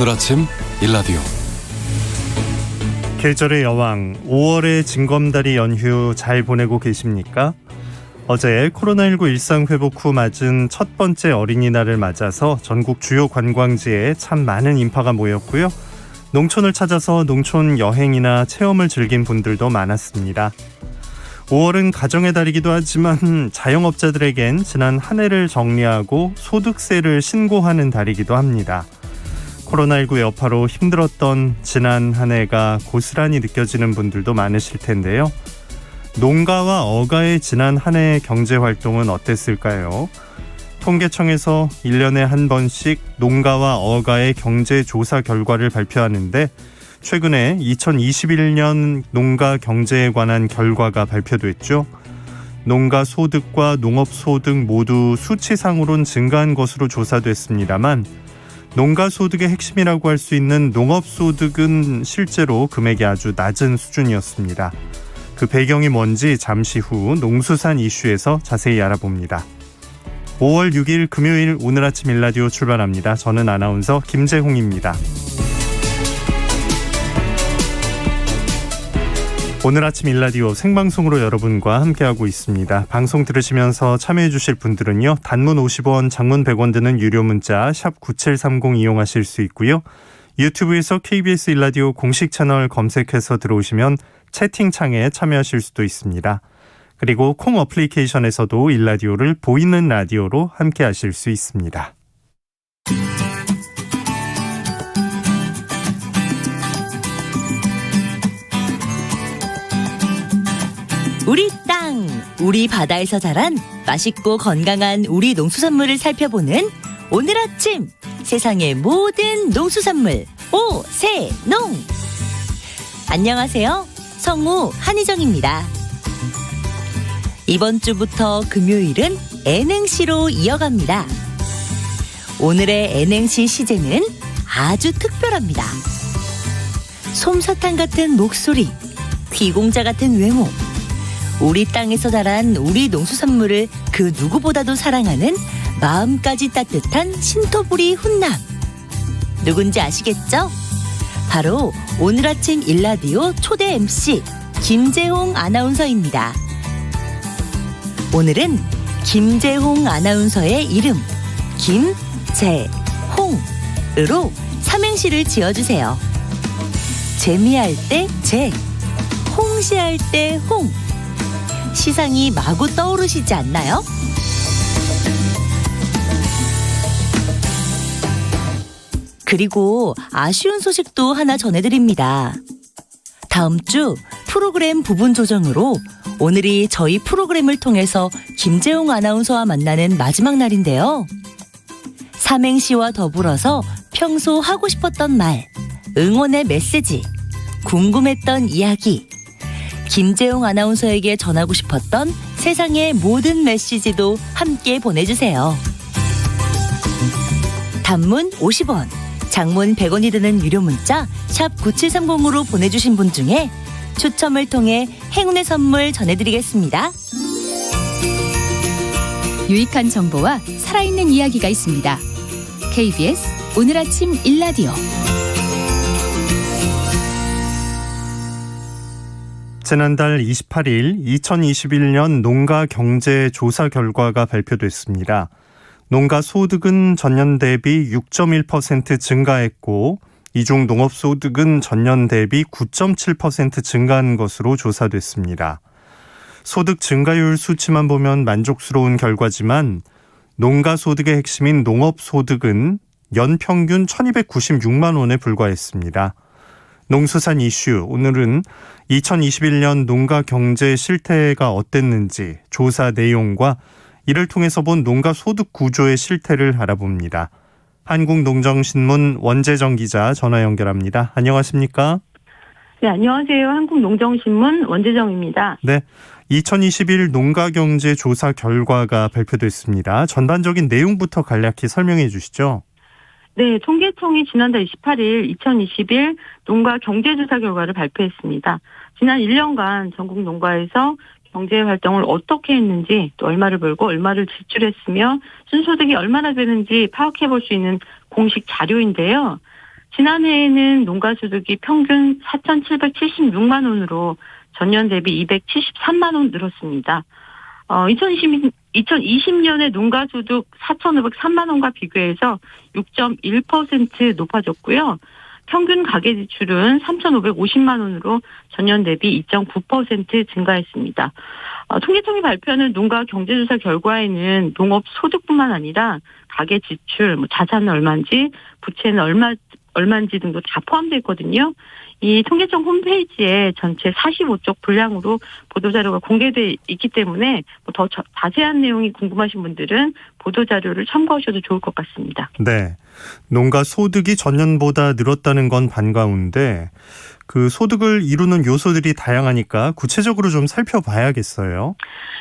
오늘 아침 일라디오 계절의 여왕 5월의 징검다리 연휴 잘 보내고 계십니까? 어제 코로나19 일상 회복 후 맞은 첫 번째 어린이날을 맞아서 전국 주요 관광지에 참 많은 인파가 모였고요. 농촌을 찾아서 농촌 여행이나 체험을 즐긴 분들도 많았습니다. 5월은 가정의 달이기도 하지만 자영업자들에겐 지난 한 해를 정리하고 소득세를 신고하는 달이기도 합니다. 코로나19 여파로 힘들었던 지난 한 해가 고스란히 느껴지는 분들도 많으실 텐데요. 농가와 어가의 지난 한 해의 경제활동은 어땠을까요? 통계청에서 1년에 한 번씩 농가와 어가의 경제조사 결과를 발표하는데 최근에 2021년 농가 경제에 관한 결과가 발표됐죠. 농가 소득과 농업 소득 모두 수치상으론 증가한 것으로 조사됐습니다만 농가 소득의 핵심이라고 할 수 있는 농업 소득은 실제로 금액이 아주 낮은 수준이었습니다. 그 배경이 뭔지 잠시 후 농수산 이슈에서 자세히 알아봅니다. 5월 6일 금요일 오늘 아침 일라디오 출발합니다. 저는 아나운서 김재홍입니다. 오늘 아침 일라디오 생방송으로 여러분과 함께하고 있습니다. 방송 들으시면서 참여해 주실 분들은요. 단문 50원, 장문 100원 드는 유료 문자 샵 9730 이용하실 수 있고요. 유튜브에서 KBS 일라디오 공식 채널 검색해서 들어오시면 채팅창에 참여하실 수도 있습니다. 그리고 콩 어플리케이션에서도 일라디오를 보이는 라디오로 함께하실 수 있습니다. 우리 땅, 우리 바다에서 자란 맛있고 건강한 우리 농수산물을 살펴보는 오늘 아침 세상의 모든 농수산물 오세농. 안녕하세요. 성우 한희정입니다. 이번 주부터 금요일은 N행시로 이어갑니다. 오늘의 N행시 시제는 아주 특별합니다. 솜사탕 같은 목소리, 귀공자 같은 외모, 우리 땅에서 자란 우리 농수산물을 그 누구보다도 사랑하는 마음까지 따뜻한 신토부리 훈남. 누군지 아시겠죠? 바로 오늘 아침 일라디오 초대 MC 김재홍 아나운서입니다. 오늘은 김재홍 아나운서의 이름 김재홍으로 삼행시를 지어주세요. 재미할 때 재, 홍시할 때 홍. 시상이 마구 떠오르시지 않나요? 그리고 아쉬운 소식도 하나 전해드립니다. 다음 주 프로그램 부분 조정으로 오늘이 저희 프로그램을 통해서 김재홍 아나운서와 만나는 마지막 날인데요. 삼행시와 더불어서 평소 하고 싶었던 말, 응원의 메시지, 궁금했던 이야기, 김재홍 아나운서에게 전하고 싶었던 세상의 모든 메시지도 함께 보내주세요. 단문 50원, 장문 100원이 드는 유료 문자 샵 9730으로 보내주신 분 중에 추첨을 통해 행운의 선물 전해드리겠습니다. 유익한 정보와 살아있는 이야기가 있습니다. KBS 오늘 아침 일라디오. 지난달 28일 2021년 농가 경제 조사 결과가 발표됐습니다. 농가 소득은 전년 대비 6.1% 증가했고 이 중 농업 소득은 전년 대비 9.7% 증가한 것으로 조사됐습니다. 소득 증가율 수치만 보면 만족스러운 결과지만 농가 소득의 핵심인 농업 소득은 연평균 1,296만 원에 불과했습니다. 농수산 이슈, 오늘은 2021년 농가 경제 실태가 어땠는지 조사 내용과 이를 통해서 본 농가 소득 구조의 실태를 알아봅니다. 한국농정신문 원재정 기자 전화 연결합니다. 안녕하십니까? 네, 안녕하세요. 한국농정신문 원재정입니다. 네, 2021 농가 경제 조사 결과가 발표됐습니다. 전반적인 내용부터 간략히 설명해 주시죠. 네, 통계청이 지난달 28일 2021 농가 경제조사 결과를 발표했습니다. 지난 1년간 전국 농가에서 경제활동을 어떻게 했는지, 또 얼마를 벌고 얼마를 지출했으며 순소득이 얼마나 되는지 파악해 볼 수 있는 공식 자료인데요. 지난해에는 농가소득이 평균 4,776만 원으로 전년 대비 273만 원 늘었습니다. 2020년에 농가소득 4,503만 원과 비교해서 6.1% 높아졌고요. 평균 가계지출은 3,550만 원으로 전년 대비 2.9% 증가했습니다. 통계청이 발표하는 농가 경제조사 결과에는 농업 소득뿐만 아니라 가계지출, 자산은 얼마인지, 부채는 얼마인지 등도 다 포함되어 있거든요. 이 통계청 홈페이지에 전체 45쪽 분량으로 보도자료가 공개되어 있기 때문에 더 자세한 내용이 궁금하신 분들은 보도자료를 참고하셔도 좋을 것 같습니다. 네. 농가 소득이 전년보다 늘었다는 건 반가운데 그 소득을 이루는 요소들이 다양하니까 구체적으로 좀 살펴봐야겠어요.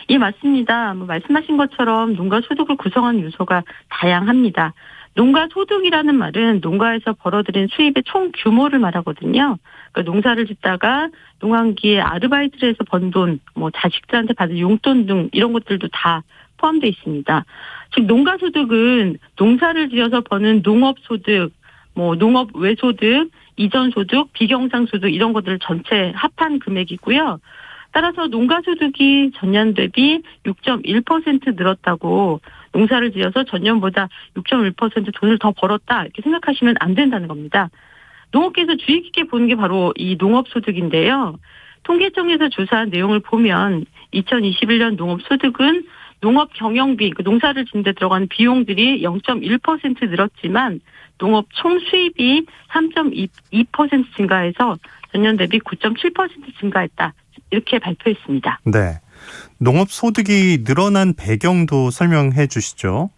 예, 맞습니다. 말씀하신 것처럼 농가 소득을 구성하는 요소가 다양합니다. 농가 소득이라는 말은 농가에서 벌어들인 수입의 총 규모를 말하거든요. 그러니까 농사를 짓다가 농한기에 아르바이트를 해서 번 돈, 자식들한테 받은 용돈 등 이런 것들도 다 포함되어 있습니다. 즉 농가 소득은 농사를 지어서 버는 농업 소득, 농업 외소득, 이전 소득, 비경상 소득 이런 것들 전체 합한 금액이고요. 따라서 농가 소득이 전년 대비 6.1% 늘었다고 농사를 지어서 전년보다 6.1% 돈을 더 벌었다 이렇게 생각하시면 안 된다는 겁니다. 농업계에서 주의 깊게 보는 게 바로 이 농업소득인데요. 통계청에서 조사한 내용을 보면 2021년 농업소득은 농업 경영비, 농사를 짓는 데 들어가는 비용들이 0.1% 늘었지만 농업 총수입이 3.2% 증가해서 전년 대비 9.7% 증가했다. 이렇게 발표했습니다. 네. 농업 소득이 늘어난 배경도 설명해 주시죠.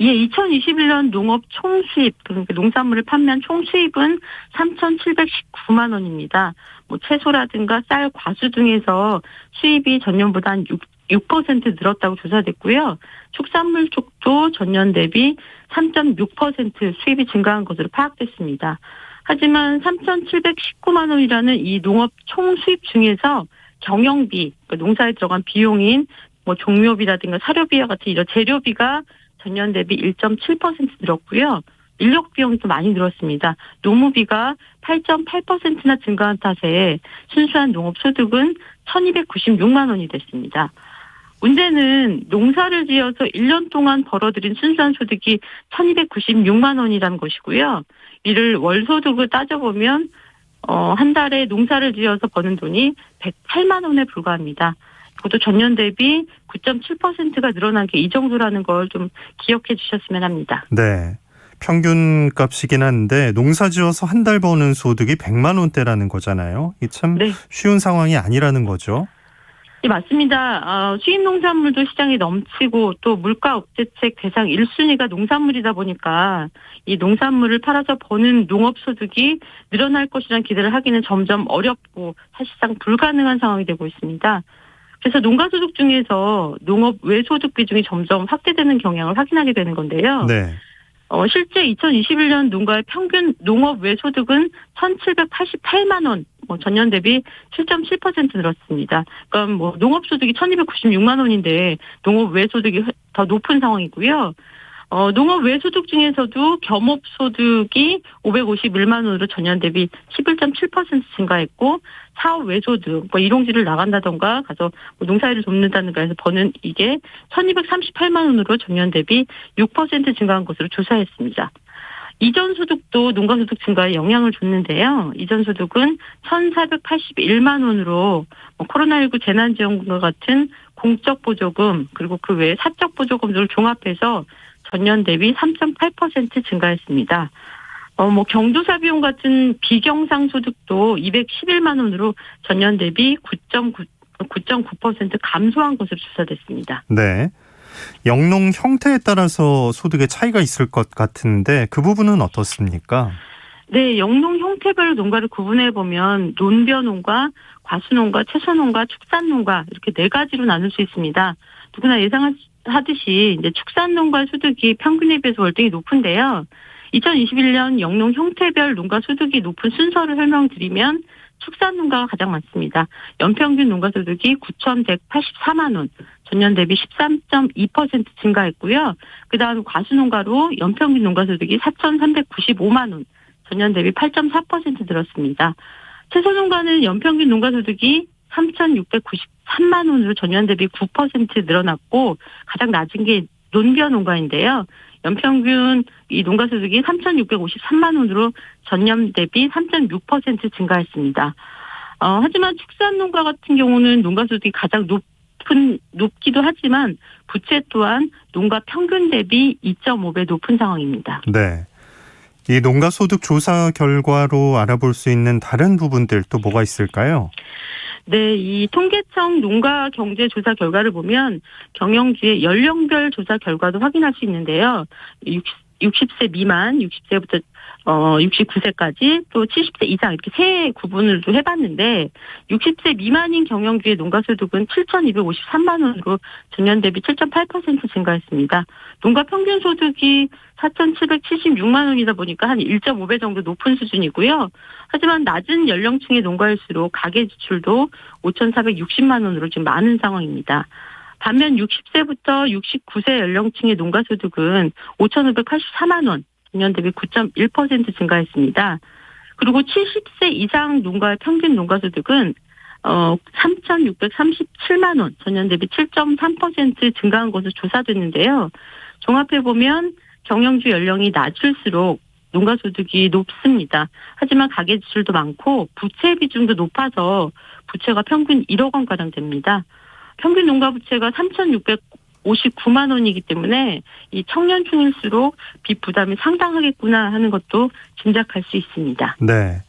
예, 2021년 농업 총수입, 그러니까 농산물을 판매한 총수입은 3,719만 원입니다. 채소라든가 쌀, 과수 등에서 수입이 전년보다 한 6% 늘었다고 조사됐고요. 축산물 쪽도 전년 대비 3.6% 수입이 증가한 것으로 파악됐습니다. 하지만 3,719만 원이라는 이 농업 총수입 중에서 경영비, 그러니까 농사에 들어간 비용인 종묘비라든가 사료비와 같은 이런 재료비가 전년 대비 1.7% 늘었고요. 인력 비용이 또 많이 늘었습니다. 노무비가 8.8%나 증가한 탓에 순수한 농업 소득은 1,296만 원이 됐습니다. 문제는 농사를 지어서 1년 동안 벌어들인 순수한 소득이 1,296만 원이라는 것이고요. 이를 월소득을 따져보면 한 달에 농사를 지어서 버는 돈이 108만 원에 불과합니다. 그것도 전년 대비 9.7%가 늘어난 게 이 정도라는 걸 좀 기억해 주셨으면 합니다. 네. 평균 값이긴 한데 농사 지어서 한 달 버는 소득이 100만 원대라는 거잖아요. 이게 참 네. 쉬운 상황이 아니라는 거죠. 네, 맞습니다. 수입 농산물도 시장에 넘치고 또 물가 억제책 대상 1순위가 농산물이다 보니까 이 농산물을 팔아서 버는 농업소득이 늘어날 것이라는 기대를 하기는 점점 어렵고 사실상 불가능한 상황이 되고 있습니다. 그래서 농가소득 중에서 농업 외소득 비중이 점점 확대되는 경향을 확인하게 되는 건데요. 네. 실제 2021년 농가의 평균 농업 외소득은 1,788만 원, 전년 대비 7.7% 늘었습니다. 그러니까 농업소득이 1,296만 원인데 농업 외소득이 더 높은 상황이고요. 농업 외소득 중에서도 겸업소득이 551만 원으로 전년 대비 11.7% 증가했고 사업 외소득, 일용직을 나간다던가 가서 농사일을 돕는다든가 해서 버는 이게 1,238만 원으로 전년 대비 6% 증가한 것으로 조사했습니다. 이전 소득도 농가소득 증가에 영향을 줬는데요. 이전 소득은 1,481만 원으로 코로나19 재난지원금과 같은 공적 보조금 그리고 그 외에 사적 보조금들을 종합해서 전년 대비 3.8% 증가했습니다. 경조사 비용 같은 비경상 소득도 211만 원으로 전년 대비 9.9% 감소한 것으로 조사됐습니다. 네. 영농 형태에 따라서 소득의 차이가 있을 것 같은데 그 부분은 어떻습니까? 네, 영농 형태별 농가를 구분해 보면 논벼농가, 과수농가, 채소농가, 축산농가 이렇게 네 가지로 나눌 수 있습니다. 누구나 예상하듯이 이제 축산농가 소득이 평균에 비해서 월등히 높은데요. 2021년 영농 형태별 농가 소득이 높은 순서를 설명드리면 축산농가가 가장 많습니다. 연평균 농가 소득이 9,184만 원, 전년 대비 13.2% 증가했고요. 그다음 과수농가로 연평균 농가 소득이 4,395만 원, 전년 대비 8.4% 늘었습니다. 채소농가는 연평균 농가소득이 3,693만 원으로 전년 대비 9% 늘어났고 가장 낮은 게 논벼 농가인데요. 연평균 이 농가소득이 3,653만 원으로 전년 대비 3.6% 증가했습니다. 하지만 축산농가 같은 경우는 농가소득이 가장 높기도 하지만 부채 또한 농가 평균 대비 2.5배 높은 상황입니다. 네. 이 농가소득 조사 결과로 알아볼 수 있는 다른 부분들 또 뭐가 있을까요? 네, 이 통계청 농가경제조사 결과를 보면 경영주의 연령별 조사 결과도 확인할 수 있는데요. 60세 미만, 60세부터 69세까지 또 70세 이상 이렇게 세 구분을 또 해봤는데 60세 미만인 경영주의 농가소득은 7,253만 원으로 전년 대비 7.8% 증가했습니다. 농가 평균 소득이 4,776만 원이다 보니까 한 1.5배 정도 높은 수준이고요. 하지만 낮은 연령층의 농가일수록 가계 지출도 5,460만 원으로 지금 많은 상황입니다. 반면 60세부터 69세 연령층의 농가소득은 5,584만 원, 전년 대비 9.1% 증가했습니다. 그리고 70세 이상 농가의 평균 농가소득은 3,637만 원, 전년 대비 7.3% 증가한 것으로 조사됐는데요. 종합해보면 경영주 연령이 낮을수록 농가소득이 높습니다. 하지만 가계지출도 많고 부채 비중도 높아서 부채가 평균 1억 원가량 됩니다. 평균 농가부채가 3,659만 원이기 때문에 이 청년층일수록 빚 부담이 상당하겠구나 하는 것도 짐작할 수 있습니다. 네.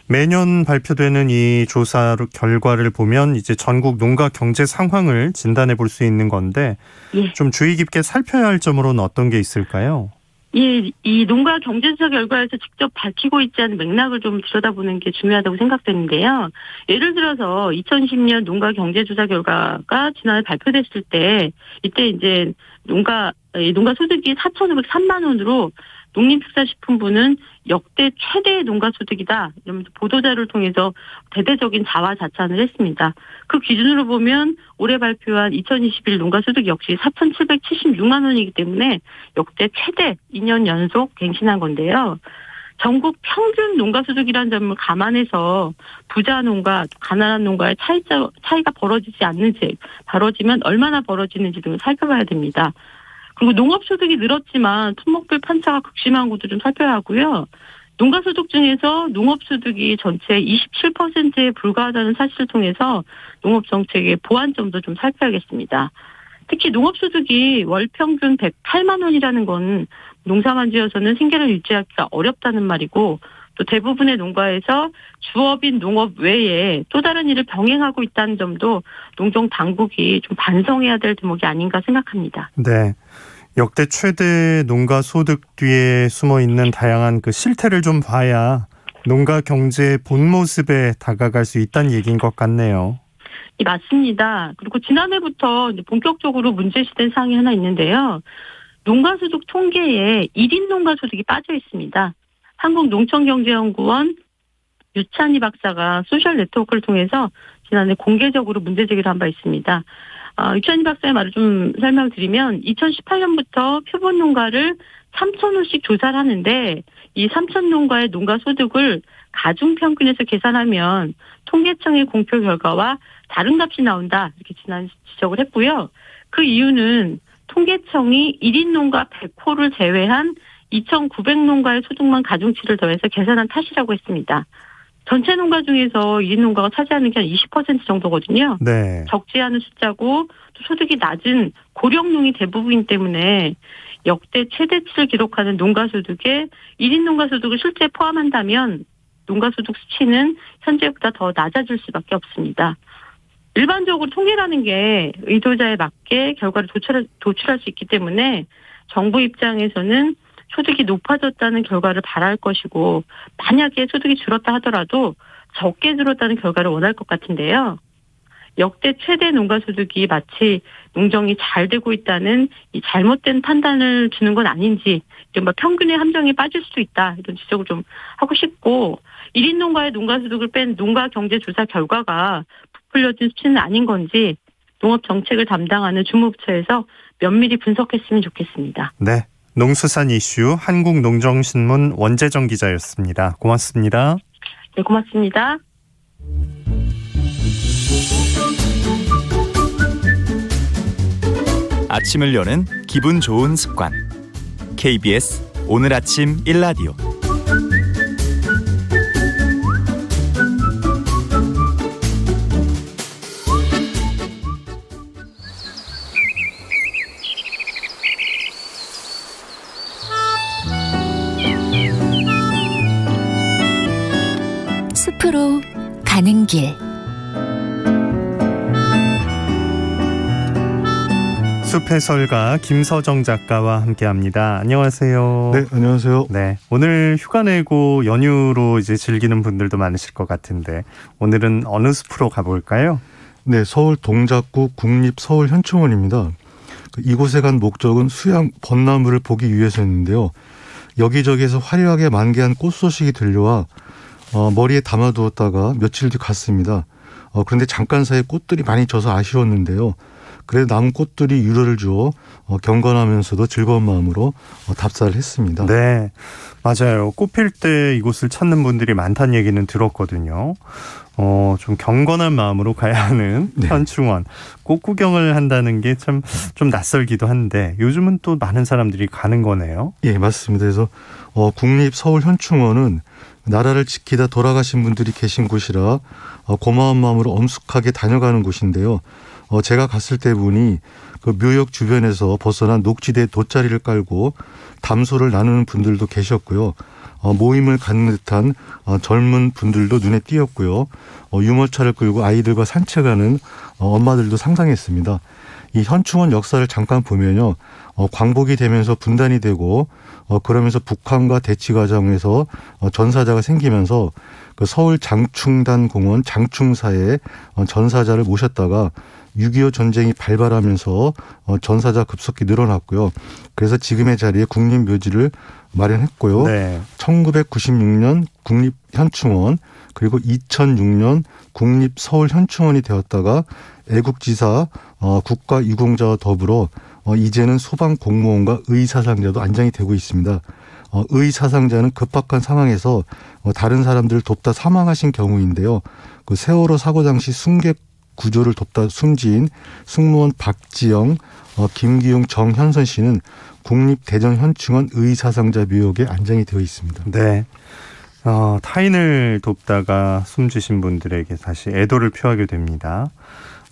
매년 발표되는 이 조사 결과를 보면 이제 전국 농가 경제 상황을 진단해 볼 수 있는 건데 예. 좀 주의 깊게 살펴야 할 점으로는 어떤 게 있을까요? 예, 이 농가 경제조사 결과에서 직접 밝히고 있지 않은 맥락을 좀 들여다보는 게 중요하다고 생각되는데요. 예를 들어서 2010년 농가 경제조사 결과가 지난해 발표됐을 때 이때 이제 농가 소득이 4,503만 원으로 농림축산식품부는 역대 최대의 농가소득이다 이러면서 보도자료를 통해서 대대적인 자화자찬을 했습니다. 그 기준으로 보면 올해 발표한 2021 농가소득 역시 4,776만 원이기 때문에 역대 최대 2년 연속 갱신한 건데요. 전국 평균 농가소득이라는 점을 감안해서 부자 농가, 가난한 농가의 차이가 벌어지지 않는지, 벌어지면 얼마나 벌어지는지 등을 살펴봐야 됩니다. 그리고 농업소득이 늘었지만 품목별 편차가 극심한 것도 좀 살펴야 하고요. 농가소득 중에서 농업소득이 전체 27%에 불과하다는 사실을 통해서 농업정책의 보완점도 좀 살펴야겠습니다. 특히 농업소득이 월평균 108만 원이라는 건 농사만 지어서는 생계를 유지하기가 어렵다는 말이고 또 대부분의 농가에서 주업인 농업 외에 또 다른 일을 병행하고 있다는 점도 농정 당국이 좀 반성해야 될 대목이 아닌가 생각합니다. 네. 역대 최대 농가 소득 뒤에 숨어 있는 다양한 그 실태를 좀 봐야 농가 경제의 본 모습에 다가갈 수 있다는 얘기인 것 같네요. 맞습니다. 그리고 지난해부터 이제 본격적으로 문제시된 사항이 하나 있는데요. 농가소득 통계에 1인 농가소득이 빠져 있습니다. 한국농촌경제연구원 유찬희 박사가 소셜 네트워크를 통해서 지난해 공개적으로 문제 제기를 한 바 있습니다. 유찬희 박사의 말을 좀 설명드리면 2018년부터 표본 농가를 3,000호씩 조사를 하는데 이 3,000농가의 농가 소득을 가중평균에서 계산하면 통계청의 공표 결과와 다른 값이 나온다 이렇게 지난 지적을 했고요. 그 이유는 통계청이 1인 농가 100호를 제외한 2,900농가의 소득만 가중치를 더해서 계산한 탓이라고 했습니다. 전체 농가 중에서 1인 농가가 차지하는 게 한 20% 정도거든요. 네. 적지 않은 숫자고 또 소득이 낮은 고령농이 대부분이기 때문에 역대 최대치를 기록하는 농가소득에 1인 농가소득을 실제 포함한다면 농가소득 수치는 현재보다 더 낮아질 수밖에 없습니다. 일반적으로 통계라는 게 의도자에 맞게 결과를 도출할 수 있기 때문에 정부 입장에서는 소득이 높아졌다는 결과를 바랄 것이고 만약에 소득이 줄었다 하더라도 적게 줄었다는 결과를 원할 것 같은데요. 역대 최대 농가소득이 마치 농정이 잘 되고 있다는 이 잘못된 판단을 주는 건 아닌지 이른바 평균의 함정에 빠질 수도 있다 이런 지적을 좀 하고 싶고 1인 농가의 농가소득을 뺀 농가경제조사 결과가 부풀려진 수치는 아닌 건지 농업정책을 담당하는 주무부처에서 면밀히 분석했으면 좋겠습니다. 네. 농수산 이슈 한국농정신문 원재정 기자였습니다. 고맙습니다. 네, 고맙습니다. 아침을 여는 기분 좋은 습관. KBS 오늘 아침 1라디오. 숲으로 가는 길. 숲해설가 김서정 작가와 함께합니다. 안녕하세요. 네, 안녕하세요. 네, 오늘 휴가 내고 연휴로 이제 즐기는 분들도 많으실 것 같은데 오늘은 어느 숲으로 가볼까요? 네, 서울 동작구 국립서울현충원입니다. 이곳에 간 목적은 수양 벚나무를 보기 위해서였는데요. 여기저기에서 화려하게 만개한 꽃 소식이 들려와 머리에 담아두었다가 며칠 뒤 갔습니다. 그런데 잠깐 사이에 꽃들이 많이 져서 아쉬웠는데요. 그래도 남은 꽃들이 유료를 주어 경건하면서도 즐거운 마음으로 답사를 했습니다. 네, 맞아요. 꽃필 때 이곳을 찾는 분들이 많다는 얘기는 들었거든요. 좀 경건한 마음으로 가야 하는 네. 현충원. 꽃 구경을 한다는 게 참 좀 낯설기도 한데 요즘은 또 많은 사람들이 가는 거네요. 예, 맞습니다. 그래서 국립서울현충원은 나라를 지키다 돌아가신 분들이 계신 곳이라 고마운 마음으로 엄숙하게 다녀가는 곳인데요. 제가 갔을 때 보니 그 묘역 주변에서 벗어난 녹지대에 돗자리를 깔고 담소를 나누는 분들도 계셨고요. 모임을 갖는 듯한 젊은 분들도 눈에 띄었고요. 유모차를 끌고 아이들과 산책하는 엄마들도 상당했습니다. 이 현충원 역사를 잠깐 보면요. 광복이 되면서 분단이 되고 그러면서 북한과 대치 과정에서 전사자가 생기면서 그 서울 장충단 공원 장충사에 전사자를 모셨다가 6.25 전쟁이 발발하면서 전사자 급속히 늘어났고요. 그래서 지금의 자리에 국립묘지를 마련했고요. 네. 1996년 국립현충원 그리고 2006년 국립서울현충원이 되었다가 애국지사 국가유공자와 더불어 이제는 소방공무원과 의사상자도 안장이 되고 있습니다. 의사상자는 급박한 상황에서 다른 사람들을 돕다 사망하신 경우인데요. 그 세월호 사고 당시 승객 구조를 돕다 숨진 승무원 박지영, 김기용, 정현선 씨는 국립대전현충원 의사상자 묘역에 안장이 되어 있습니다. 네. 타인을 돕다가 숨지신 분들에게 다시 애도를 표하게 됩니다.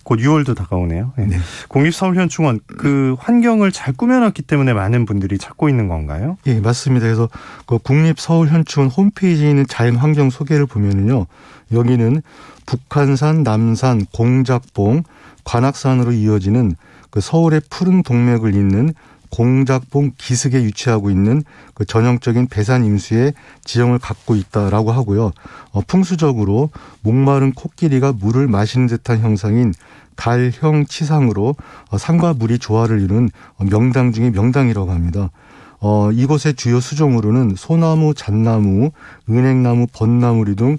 곧 6월도 다가오네요. 네. 네. 국립서울현충원 그 환경을 잘 꾸며놨기 때문에 많은 분들이 찾고 있는 건가요? 예, 맞습니다. 그래서 그 국립서울현충원 홈페이지에 있는 자연환경 소개를 보면은요, 여기는 북한산, 남산, 공작봉, 관악산으로 이어지는 그 서울의 푸른 동맥을 잇는 공작봉 기슭에 위치하고 있는 그 전형적인 배산 임수의 지형을 갖고 있다라고 하고요. 풍수적으로 목마른 코끼리가 물을 마시는 듯한 형상인 갈형 치상으로 산과 물이 조화를 이루는 명당 중에 명당이라고 합니다. 이곳의 주요 수종으로는 소나무, 잣나무, 은행나무, 벚나무리 등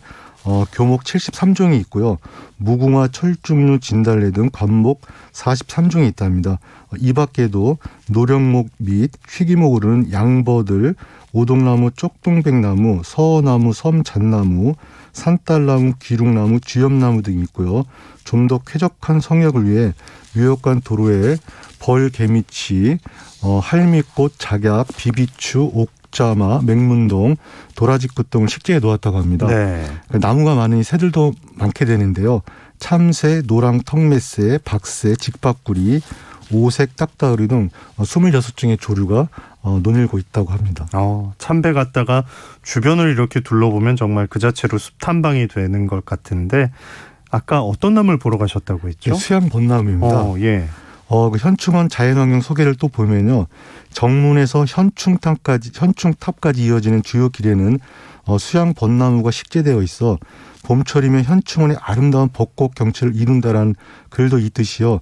교목 73종이 있고요. 무궁화, 철쭉류, 진달래 등 관목 43종이 있답니다. 이 밖에도 노령목 및 희귀목으로는 양버들, 오동나무, 쪽동백나무, 서나무, 섬잣나무, 산딸나무, 기룩나무, 쥐염나무 등이 있고요. 좀 더 쾌적한 성역을 위해 묘역관 도로에 벌, 개미치, 할미꽃, 작약, 비비추, 옥자마, 맹문동, 도라지꽃 등을 식재해 놓았다고 합니다. 네. 나무가 많으니 새들도 많게 되는데요. 참새, 노랑, 턱매새, 박새, 직박구리, 오색, 딱따구리 등 26종의 조류가 논일고 있다고 합니다. 참배 갔다가 주변을 이렇게 둘러보면 정말 그 자체로 숲 탐방이 되는 것 같은데 아까 어떤 나무를 보러 가셨다고 했죠? 수양 벚나무입니다. 예. 그 현충원 자연환경 소개를 또 보면요. 정문에서 현충탑까지 이어지는 주요 길에는 수양 벚나무가 식재되어 있어 봄철이면 현충원의 아름다운 벚꽃 경치를 이룬다라는 글도 있듯이요.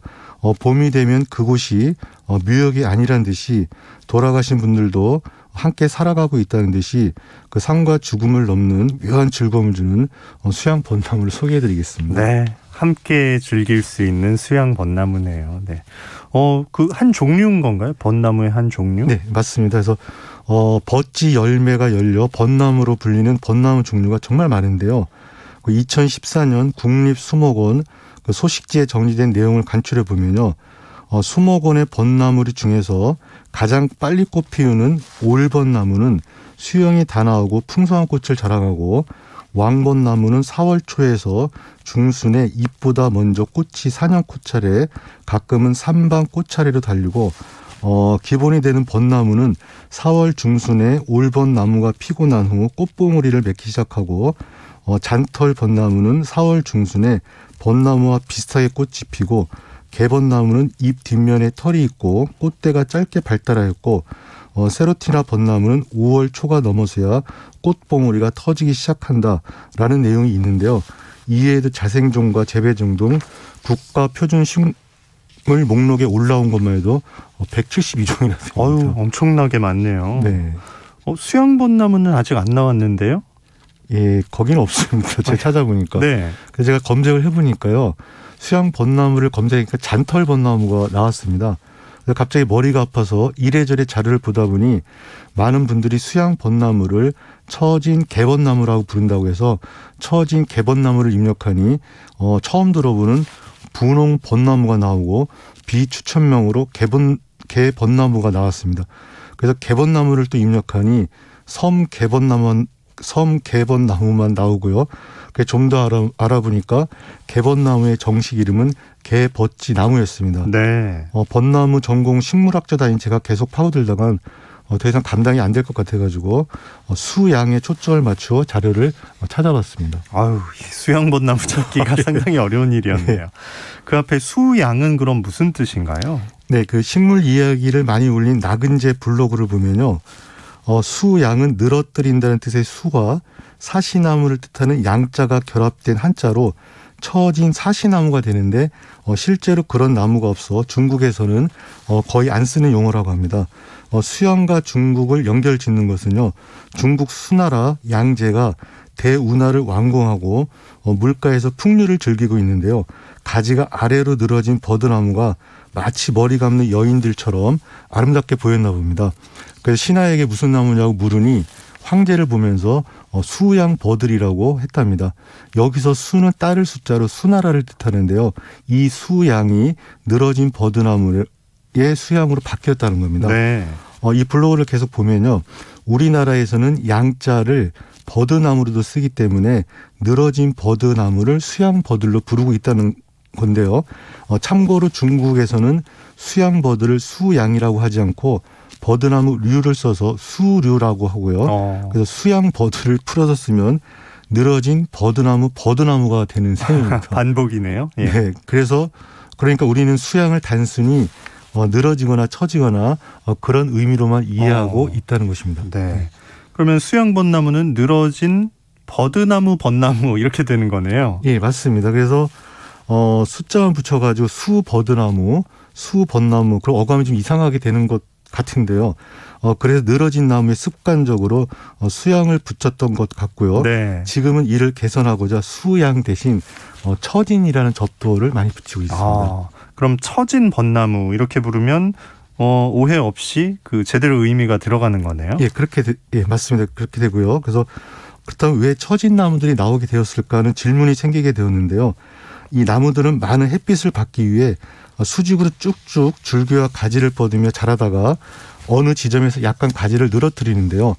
봄이 되면 그곳이 묘역이 아니란 듯이 돌아가신 분들도 함께 살아가고 있다는 듯이 그 삶과 죽음을 넘는 묘한 즐거움을 주는 수양 벚나무를 소개해드리겠습니다. 네. 함께 즐길 수 있는 수양 벚나무네요. 네. 그 한 종류인 건가요? 벚나무의 한 종류? 네, 맞습니다. 그래서 벚지 열매가 열려 벚나무로 불리는 벚나무 종류가 정말 많은데요. 2014년 국립수목원 그 소식지에 정리된 내용을 간추려 보면요. 수목원의 벚나무리 중에서 가장 빨리 꽃 피우는 올벚나무는 수영이 다 나오고 풍성한 꽃을 자랑하고, 왕벚나무는 4월 초에서 중순에 잎보다 먼저 꽃이 사냥꽃차례, 가끔은 삼방 꽃차례로 달리고, 기본이 되는 벚나무는 4월 중순에 올벚나무가 피고 난 후 꽃봉오리를 맺기 시작하고, 잔털 벚나무는 4월 중순에 벚나무와 비슷하게 꽃이 피고, 개벚나무는 잎 뒷면에 털이 있고 꽃대가 짧게 발달하였고, 세로티나 벚나무는 5월 초가 넘어서야 꽃봉오리가 터지기 시작한다라는 내용이 있는데요. 이외에도 자생종과 재배종 등 국가 표준 식물 목록에 올라온 것만 해도 172종이나 됩니다. 엄청나게 많네요. 네. 수양벚나무는 아직 안 나왔는데요? 예, 거기는 없습니다. 제가 찾아보니까. 네. 그래서 제가 검색을 해보니까요. 수양벚나무를 검색하니까 잔털벚나무가 나왔습니다. 그래서 갑자기 머리가 아파서 이래저래 자료를 보다 보니 많은 분들이 수양벚나무를 처진 개벚나무라고 부른다고 해서 처진 개벚나무를 입력하니 처음 들어보는 분홍벚나무가 나오고 비추천명으로 개벚나무가 나왔습니다. 그래서 개벚나무를 또 입력하니 섬개벚나무만 나오고요. 좀 더 알아보니까 개벚나무의 정식 이름은 개벗지 나무였습니다. 네. 벚나무 전공 식물학자다인 제가 계속 파고들다간 더 이상 감당이 안 될 것 같아가지고 수양에 초점을 맞추어 자료를 찾아봤습니다. 수양벚나무 찾기가 상당히 어려운 일이었네요. 그 앞에 수양은 그럼 무슨 뜻인가요? 네, 그 식물 이야기를 많이 올린 나근재 블로그를 보면요. 수양은 늘어뜨린다는 뜻의 수와 사시나무를 뜻하는 양자가 결합된 한자로 처진 사시나무가 되는데, 실제로 그런 나무가 없어 중국에서는 거의 안 쓰는 용어라고 합니다. 수양과 중국을 연결 짓는 것은요, 중국 수나라 양제가 대운하를 완공하고 물가에서 풍류를 즐기고 있는데요. 가지가 아래로 늘어진 버드나무가 마치 머리 감는 여인들처럼 아름답게 보였나 봅니다. 그래서 신하에게 무슨 나무냐고 물으니 황제를 보면서 수양버들이라고 했답니다. 여기서 수는 따를 숫자로 수나라를 뜻하는데요. 이 수양이 늘어진 버드나무의 수양으로 바뀌었다는 겁니다. 네. 이 블로그를 계속 보면요. 우리나라에서는 양자를 버드나무로도 쓰기 때문에 늘어진 버드나무를 수양버들로 부르고 있다는 건데요. 참고로 중국에서는 수양버들을 수양이라고 하지 않고 버드나무 류를 써서 수류라고 하고요. 그래서 수양버들을 풀어서 쓰면 늘어진 버드나무가 되는 셈입니다. 반복이네요. 예. 네, 그러니까 우리는 수양을 단순히 늘어지거나 처지거나 그런 의미로만 이해하고 있다는 것입니다. 네. 그러면 수양벚나무는 늘어진 벚나무 이렇게 되는 거네요. 예, 맞습니다. 그래서 숫자만 붙여가지고 수버드나무, 수벚나무, 그럼 어감이 좀 이상하게 되는 것 같은데요. 그래서 늘어진 나무에 습관적으로 수양을 붙였던 것 같고요. 네. 지금은 이를 개선하고자 수양 대신 처진이라는 접두어를 많이 붙이고 있습니다. 그럼 처진 벚나무 이렇게 부르면 오해 없이 그 제대로 의미가 들어가는 거네요. 예, 예, 맞습니다. 그렇게 되고요. 그래서 그렇다면 왜 처진 나무들이 나오게 되었을까 하는 질문이 생기게 되었는데요. 이 나무들은 많은 햇빛을 받기 위해 수직으로 쭉쭉 줄기와 가지를 뻗으며 자라다가 어느 지점에서 약간 가지를 늘어뜨리는데요.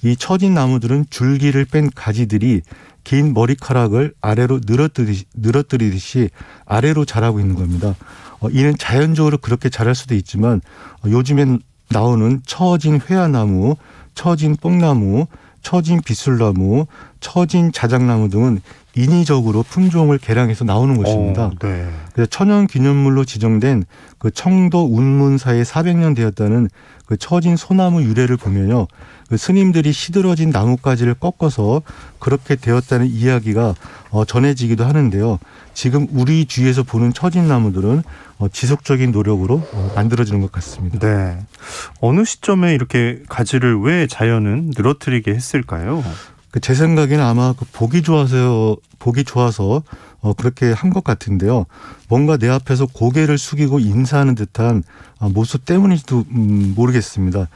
이 처진 나무들은 줄기를 뺀 가지들이 긴 머리카락을 아래로 늘어뜨리듯이 아래로 자라고 있는 겁니다. 이는 자연적으로 그렇게 자랄 수도 있지만 요즘엔 나오는 처진 회화나무, 처진 뽕나무, 처진 비술나무, 처진 자작나무 등은 인위적으로 품종을 개량해서 나오는 것입니다. 네. 그래서 천연기념물로 지정된 그 청도 운문사에 400년 되었다는 그 처진 소나무 유래를 보면요. 그 스님들이 시들어진 나뭇가지를 꺾어서 그렇게 되었다는 이야기가 전해지기도 하는데요. 지금 우리 주위에서 보는 처진 나무들은 지속적인 노력으로 만들어지는 것 같습니다. 네. 어느 시점에 이렇게 가지를 왜 자연은 늘어뜨리게 했을까요? 제 생각에는 아마 보기 좋아서 그렇게 한 것 같은데요. 뭔가 내 앞에서 고개를 숙이고 인사하는 듯한 모습 때문인지도 모르겠습니다.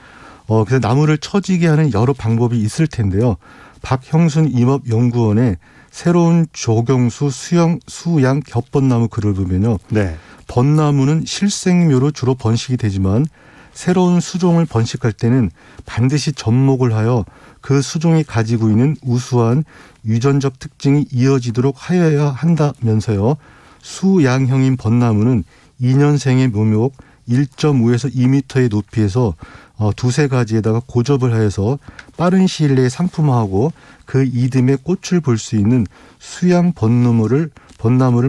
그래서 나무를 처지게 하는 여러 방법이 있을 텐데요. 박형순 임업연구원의 새로운 조경수 수양 겹번나무 글을 보면요. 네. 벚나무는 실생묘로 주로 번식이 되지만 새로운 수종을 번식할 때는 반드시 접목을 하여 그 수종이 가지고 있는 우수한 유전적 특징이 이어지도록 하여야 한다면서요. 수양형인 벚나무는 2년생의 묘목 1.5에서 2m의 높이에서 두세 가지에다가 고접을 하여서 빠른 시일 내에 상품화하고 그 이듬해 꽃을 볼 수 있는 수양 벚나무를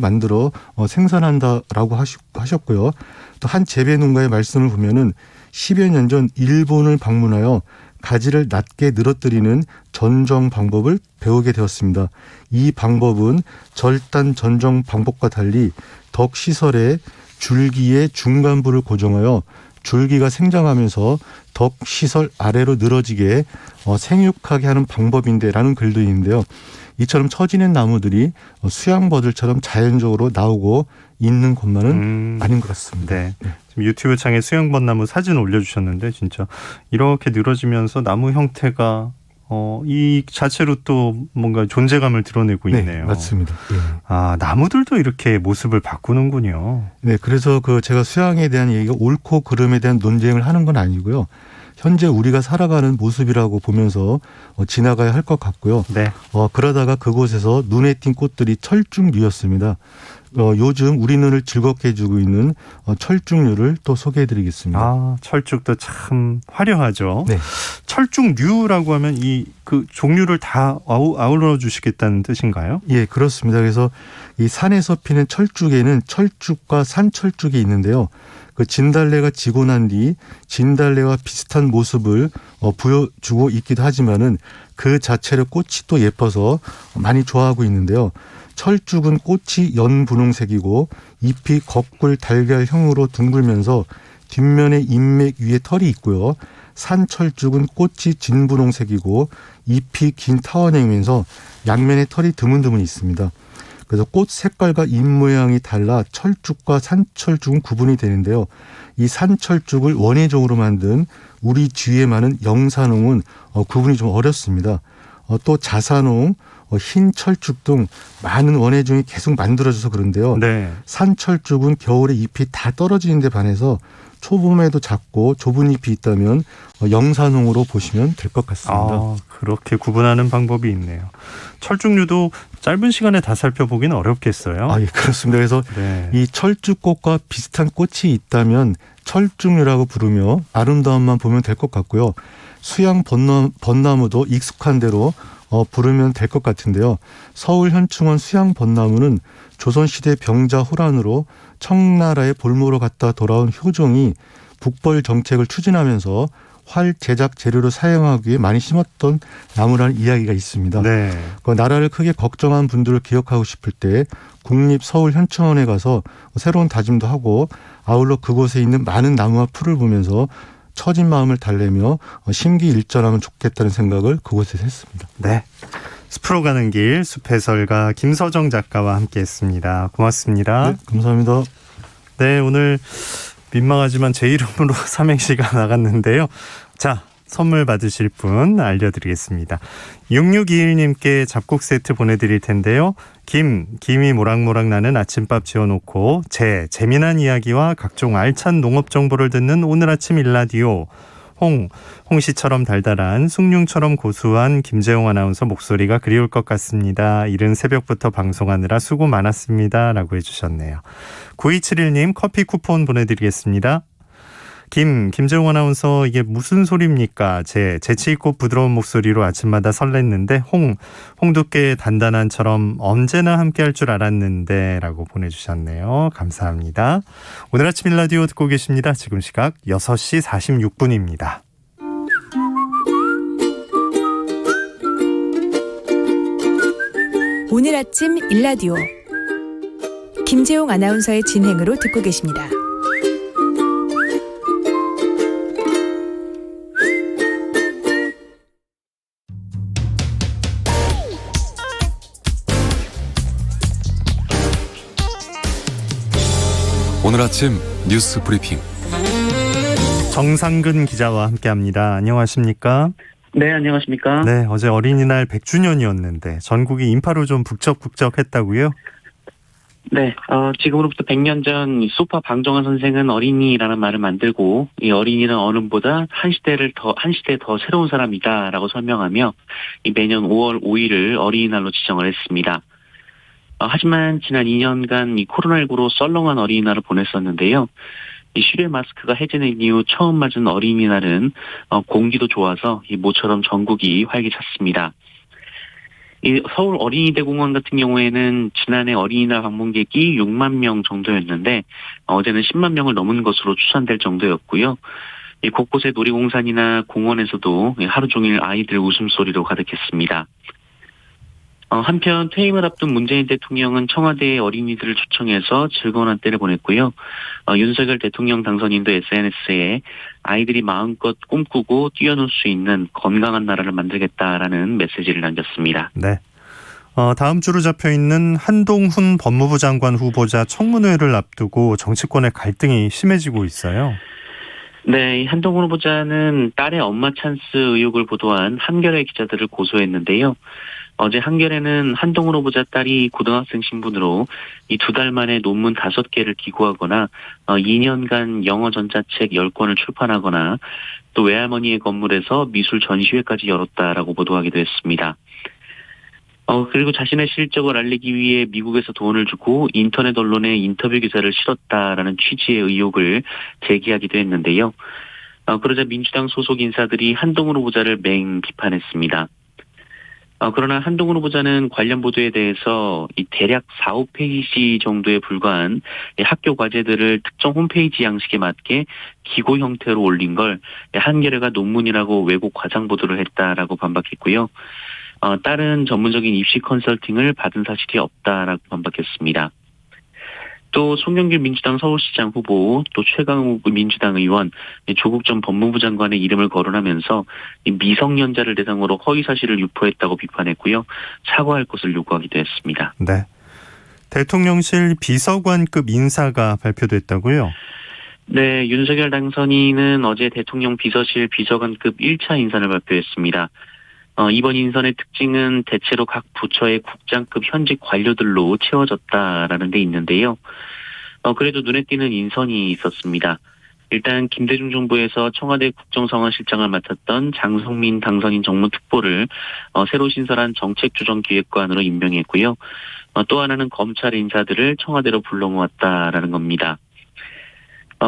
만들어 생산한다라고 하셨고요. 또 한 재배 농가의 말씀을 보면은 10여 년 전 일본을 방문하여 가지를 낮게 늘어뜨리는 전정 방법을 배우게 되었습니다. 이 방법은 절단 전정 방법과 달리 덕 시설에 줄기의 중간부를 고정하여 줄기가 생장하면서 덕 시설 아래로 늘어지게 생육하게 하는 방법인데라는 글도 있는데요. 이처럼 처지는 나무들이 수양버들처럼 자연적으로 나오고 있는 것만은 아닌 것 같습니다. 네. 지금 유튜브 창에 수양벚나무 사진 올려주셨는데 진짜 이렇게 늘어지면서 나무 형태가 이 자체로 또 뭔가 존재감을 드러내고 있네요. 네, 맞습니다. 네. 나무들도 이렇게 모습을 바꾸는군요. 네, 그래서 제가 수양에 대한 얘기가 옳고 그름에 대한 논쟁을 하는 건 아니고요. 현재 우리가 살아가는 모습이라고 보면서 지나가야 할 것 같고요. 네. 그러다가 그곳에서 눈에 띈 꽃들이 철쭉류였습니다. 요즘 우리 눈을 즐겁게 해주고 있는 철쭉류를 또 소개해드리겠습니다. 철쭉도 참 화려하죠. 네. 철쭉류라고 하면 그 종류를 다 아우러 주시겠다는 뜻인가요? 예, 그렇습니다. 그래서 이 산에서 피는 철쭉에는 철쭉과 산철쭉이 있는데요. 그 진달래가 지고 난 뒤 진달래와 비슷한 모습을 보여주고 있기도 하지만은 그 자체로 꽃이 또 예뻐서 많이 좋아하고 있는데요. 철쭉은 꽃이 연분홍색이고 잎이 거꿀 달걀형으로 둥글면서 뒷면에 잎맥 위에 털이 있고요. 산철쭉은 꽃이 진분홍색이고 잎이 긴 타원형이면서 양면에 털이 드문드문 있습니다. 그래서 꽃 색깔과 잎 모양이 달라 철쭉과 산철쭉은 구분이 되는데요. 이 산철쭉을 원예종으로 만든 우리 주위에 많은 영산홍은 구분이 좀 어렵습니다. 또 자산홍, 흰 철쭉 등 많은 원예종이 계속 만들어져서 그런데요. 네. 산철쭉은 겨울에 잎이 다 떨어지는 데 반해서 초봄에도 작고 좁은 잎이 있다면 영산홍으로 보시면 될 것 같습니다. 그렇게 구분하는 방법이 있네요. 철쭉류도 짧은 시간에 다 살펴보기는 어렵겠어요. 예, 그렇습니다. 그래서 네. 이 철쭉꽃과 비슷한 꽃이 있다면 철쭉류라고 부르며 아름다움만 보면 될 것 같고요. 수양 벚나무도 익숙한 대로 부르면 될 것 같은데요. 서울 현충원 수양 벚나무는 조선시대 병자 호란으로 청나라에 볼모로 갔다 돌아온 효종이 북벌 정책을 추진하면서 활 제작 재료로 사용하기 위해 많이 심었던 나무라는 이야기가 있습니다. 네. 그 나라를 크게 걱정한 분들을 기억하고 싶을 때 국립 서울 현충원에 가서 새로운 다짐도 하고 아울러 그곳에 있는 많은 나무와 풀을 보면서 처진 마음을 달래며 심기일전하면 좋겠다는 생각을 그곳에서 했습니다. 네. 숲으로 가는 길 숲해설가 김서정 작가와 함께했습니다. 고맙습니다. 네, 감사합니다. 네, 오늘 민망하지만 제 이름으로 삼행시가 나갔는데요. 자, 선물 받으실 분 알려드리겠습니다. 6621님께 잡곡 세트 보내드릴 텐데요. 김이 모락모락 나는 아침밥 지어놓고 재미난 이야기와 각종 알찬 농업 정보를 듣는 오늘 아침 일라디오. 홍시처럼 달달한 숭늉처럼 고소한 김재용 아나운서 목소리가 그리울 것 같습니다. 이른 새벽부터 방송하느라 수고 많았습니다. 라고 해주셨네요. 9271님 커피 쿠폰 보내드리겠습니다. 김재용 아나운서 이게 무슨 소리입니까? 재치있고 부드러운 목소리로 아침마다 설렜는데 홍두깨 단단한처럼 언제나 함께할 줄 알았는데 라고 보내주셨네요. 감사합니다. 오늘 아침 일라디오 듣고 계십니다. 지금 시각 6시 46분입니다. 오늘 아침 일라디오 김재용 아나운서의 진행으로 듣고 계십니다. 오늘 아침 뉴스 브리핑 정상근 기자와 함께합니다. 안녕하십니까? 네, 안녕하십니까? 네, 어제 어린이날 100주년이었는데 전국이 인파로 좀 북적북적했다고요? 네, 지금으로부터 100년 전 소파 방정환 선생은 어린이라는 말을 만들고 이 어린이는 어른보다 한 시대 더 새로운 사람이다라고 설명하며 이 매년 5월 5일을 어린이날로 지정을 했습니다. 하지만 지난 2년간 이 코로나19로 썰렁한 어린이날을 보냈었는데요. 이 실외 마스크가 해제된 이후 처음 맞은 어린이날은 공기도 좋아서 이 모처럼 전국이 활기찼습니다. 이 서울 어린이대공원 같은 경우에는 지난해 어린이날 방문객이 6만 명 정도였는데 어제는 10만 명을 넘은 것으로 추산될 정도였고요. 이 곳곳의 놀이공산이나 공원에서도 하루 종일 아이들 웃음소리로 가득했습니다. 한편 퇴임을 앞둔 문재인 대통령은 청와대에 어린이들을 초청해서 즐거운 한때를 보냈고요. 윤석열 대통령 당선인도 SNS에 아이들이 마음껏 꿈꾸고 뛰어놀 수 있는 건강한 나라를 만들겠다라는 메시지를 남겼습니다. 네. 다음 주로 잡혀있는 한동훈 법무부 장관 후보자 청문회를 앞두고 정치권의 갈등이 심해지고 있어요. 네, 한동훈 후보자는 딸의 엄마 찬스 의혹을 보도한 한겨레 기자들을 고소했는데요. 어제 한겨레는 한동훈 후보자 딸이 고등학생 신분으로 이 2달 만에 논문 5개를 기고하거나 2년간 영어 전자책 10권을 출판하거나 또 외할머니의 건물에서 미술 전시회까지 열었다라고 보도하기도 했습니다. 그리고 자신의 실적을 알리기 위해 미국에서 돈을 주고 인터넷 언론에 인터뷰 기사를 실었다라는 취지의 의혹을 제기하기도 했는데요. 그러자 민주당 소속 인사들이 한동훈 후보자를 맹 비판했습니다. 그러나 한동훈 후보자는 관련 보도에 대해서 이 대략 4, 5페이지 정도에 불과한 학교 과제들을 특정 홈페이지 양식에 맞게 기고 형태로 올린 걸 한겨레가 논문이라고 왜곡 과장 보도를 했다라고 반박했고요. 딸은 전문적인 입시 컨설팅을 받은 사실이 없다라고 반박했습니다. 또 송영길 민주당 서울시장 후보, 또 최강욱 민주당 의원, 조국 전 법무부 장관의 이름을 거론하면서 미성년자를 대상으로 허위 사실을 유포했다고 비판했고요. 사과할 것을 요구하기도 했습니다. 네. 대통령실 비서관급 인사가 발표됐다고요? 네, 윤석열 당선인은 어제 대통령 비서실 비서관급 1차 인선을 발표했습니다. 이번 인선의 특징은 대체로 각 부처의 국장급 현직 관료들로 채워졌다라는 데 있는데요. 그래도 눈에 띄는 인선이 있었습니다. 일단 김대중 정부에서 청와대 국정상황실장을 맡았던 장성민 당선인 정무특보를 새로 신설한 정책조정기획관으로 임명했고요. 또 하나는 검찰 인사들을 청와대로 불러모았다라는 겁니다.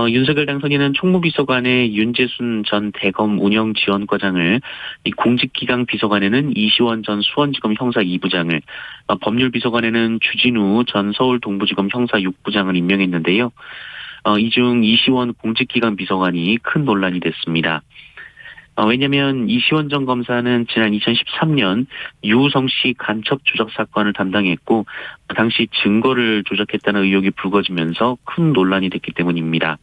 윤석열 당선인은 총무비서관에 윤재순 전 대검 운영지원과장을, 이 공직기강 비서관에는 이시원 전 수원지검 형사 2부장을, 법률비서관에는 주진우 전 서울 동부지검 형사 6부장을 임명했는데요. 이 중 이시원 공직기강 비서관이 큰 논란이 됐습니다. 왜냐하면 이시원 전 검사는 지난 2013년 유우성 씨 간첩 조작 사건을 담당했고 당시 증거를 조작했다는 의혹이 불거지면서 큰 논란이 됐기 때문입니다.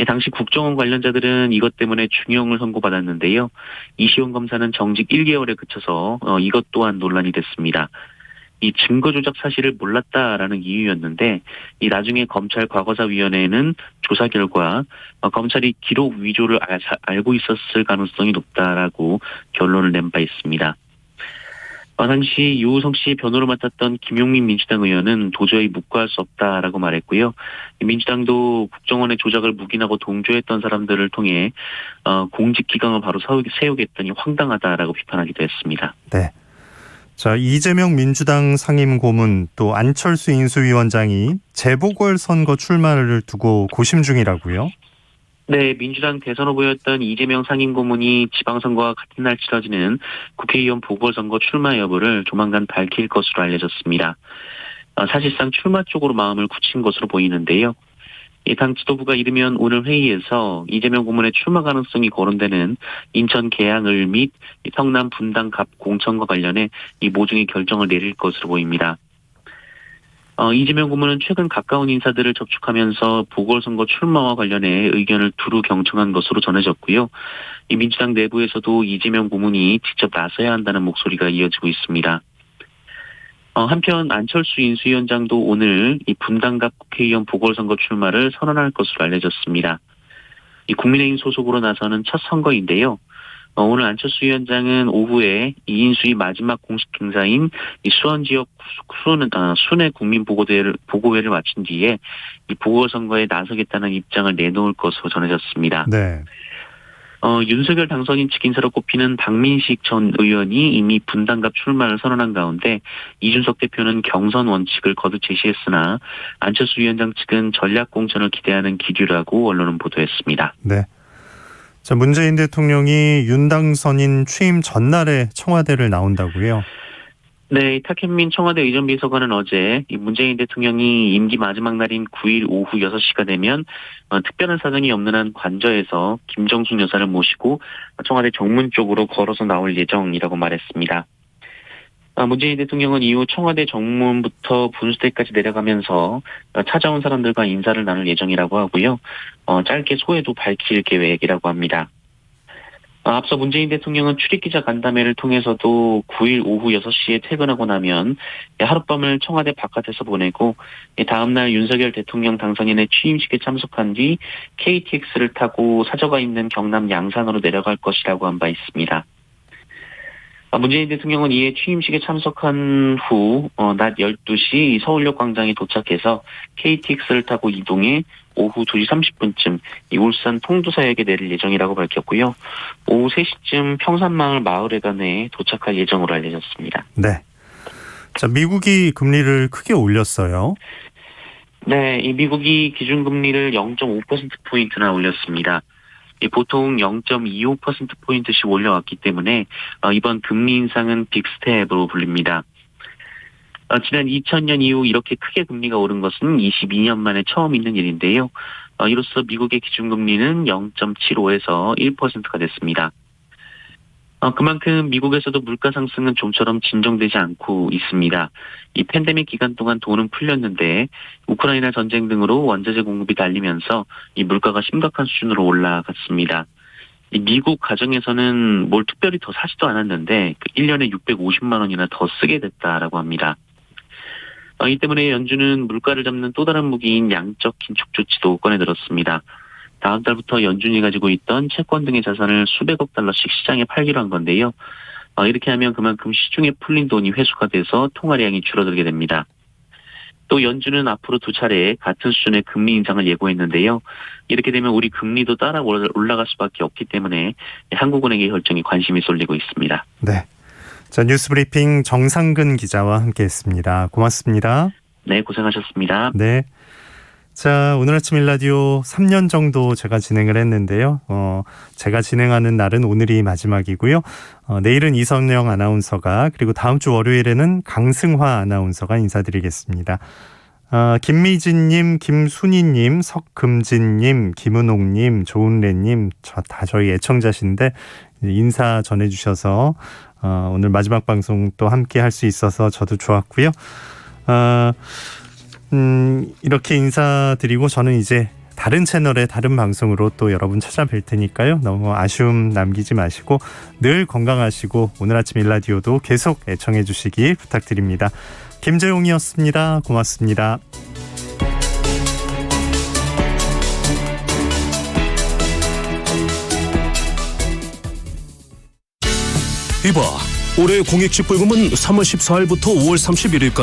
당시 국정원 관련자들은 이것 때문에 중형을 선고받았는데요. 이시원 검사는 정직 1개월에 그쳐서 이것 또한 논란이 됐습니다. 이 증거 조작 사실을 몰랐다라는 이유였는데 이 나중에 검찰 과거사위원회는 조사 결과 검찰이 기록 위조를 알고 있었을 가능성이 높다라고 결론을 낸 바 있습니다. 당시 유우성 씨 변호를 맡았던 김용민 민주당 의원은 도저히 묵과할 수 없다라고 말했고요. 민주당도 국정원의 조작을 묵인하고 동조했던 사람들을 통해 공직기강을 바로 세우겠다니 황당하다라고 비판하기도 했습니다. 네. 자, 이재명 민주당 상임고문 또 안철수 인수위원장이 재보궐선거 출마를 두고 고심 중이라고요? 네, 민주당 대선 후보였던 이재명 상임고문이 지방선거와 같은 날 치러지는 국회의원 보궐선거 출마 여부를 조만간 밝힐 것으로 알려졌습니다. 사실상 출마 쪽으로 마음을 굳힌 것으로 보이는데요. 당 지도부가 이르면 오늘 회의에서 이재명 고문의 출마 가능성이 거론되는 인천 계양을 및 성남 분당 갑 공천과 관련해 이 모종의 결정을 내릴 것으로 보입니다. 이재명 고문은 최근 가까운 인사들을 접촉하면서 보궐선거 출마와 관련해 의견을 두루 경청한 것으로 전해졌고요. 이 민주당 내부에서도 이재명 고문이 직접 나서야 한다는 목소리가 이어지고 있습니다. 한편 안철수 인수위원장도 오늘 이 분당갑 국회의원 보궐선거 출마를 선언할 것으로 알려졌습니다. 이 국민의힘 소속으로 나서는 첫 선거인데요. 오늘 안철수 위원장은 오후에 이 인수위 마지막 공식 행사인 이 수원 지역 순회 국민 보고회를 마친 뒤에 이 보궐선거에 나서겠다는 입장을 내놓을 것으로 전해졌습니다. 네. 윤석열 당선인 측 인사로 꼽히는 박민식 전 의원이 이미 분당갑 출마를 선언한 가운데 이준석 대표는 경선 원칙을 거듭 제시했으나 안철수 위원장 측은 전략 공천을 기대하는 기류라고 언론은 보도했습니다. 네. 자, 문재인 대통령이 윤 당선인 취임 전날에 청와대를 나온다고요? 네, 탁현민 청와대 의전비서관은 어제 이 문재인 대통령이 임기 마지막 날인 9일 오후 6시가 되면 특별한 사정이 없는 한 관저에서 김정숙 여사를 모시고 청와대 정문 쪽으로 걸어서 나올 예정이라고 말했습니다. 문재인 대통령은 이후 청와대 정문부터 분수대까지 내려가면서 찾아온 사람들과 인사를 나눌 예정이라고 하고요. 짧게 소회도 밝힐 계획이라고 합니다. 앞서 문재인 대통령은 출입기자 간담회를 통해서도 9일 오후 6시에 퇴근하고 나면 하룻밤을 청와대 바깥에서 보내고 다음날 윤석열 대통령 당선인의 취임식에 참석한 뒤 KTX를 타고 사저가 있는 경남 양산으로 내려갈 것이라고 한 바 있습니다. 문재인 대통령은 이에 취임식에 참석한 후 낮 12시 서울역 광장에 도착해서 KTX를 타고 이동해 오후 2시 30분쯤 울산 통도사역에 내릴 예정이라고 밝혔고요. 오후 3시쯤 평산마을 마을회관에 도착할 예정으로 알려졌습니다. 네. 자, 미국이 금리를 크게 올렸어요. 네, 이 미국이 기준금리를 0.5%포인트나 올렸습니다. 보통 0.25%포인트씩 올려왔기 때문에 이번 금리 인상은 빅스텝으로 불립니다. 지난 2000년 이후 이렇게 크게 금리가 오른 것은 22년 만에 처음 있는 일인데요. 이로써 미국의 기준금리는 0.75에서 1%가 됐습니다. 그만큼 미국에서도 물가 상승은 좀처럼 진정되지 않고 있습니다. 이 팬데믹 기간 동안 돈은 풀렸는데 우크라이나 전쟁 등으로 원자재 공급이 달리면서 이 물가가 심각한 수준으로 올라갔습니다. 이 미국 가정에서는 뭘 특별히 더 사지도 않았는데 1년에 650만 원이나 더 쓰게 됐다라고 합니다. 이 때문에 연준은 물가를 잡는 또 다른 무기인 양적 긴축 조치도 꺼내들었습니다. 다음 달부터 연준이 가지고 있던 채권 등의 자산을 수백억 달러씩 시장에 팔기로 한 건데요. 이렇게 하면 그만큼 시중에 풀린 돈이 회수가 돼서 통화량이 줄어들게 됩니다. 또 연준은 앞으로 2차례 같은 수준의 금리 인상을 예고했는데요. 이렇게 되면 우리 금리도 따라 올라갈 수밖에 없기 때문에 한국은행의 결정에 관심이 쏠리고 있습니다. 네. 자, 뉴스브리핑 정상근 기자와 함께했습니다. 고맙습니다. 네, 고생하셨습니다. 네. 자, 오늘 아침 일라디오 3년 정도 제가 진행을 했는데요. 제가 진행하는 날은 오늘이 마지막이고요. 내일은 이선영 아나운서가, 그리고 다음 주 월요일에는 강승화 아나운서가 인사드리겠습니다. 김미진님, 김순희님, 석금진님, 김은옥님, 조은래님, 다 저희 애청자신데 인사 전해주셔서 오늘 마지막 방송 또 함께 할 수 있어서 저도 좋았고요. 이렇게 인사드리고 저는 이제 다른 채널의 다른 방송으로 또 여러분 찾아뵐 테니까요. 너무 아쉬움 남기지 마시고 늘 건강하시고 오늘 아침 일라디오도 계속 애청해 주시기 부탁드립니다. 김재용이었습니다. 고맙습니다. 이봐, 올해 공익집불금은 3월 14일부터 5월 31일까지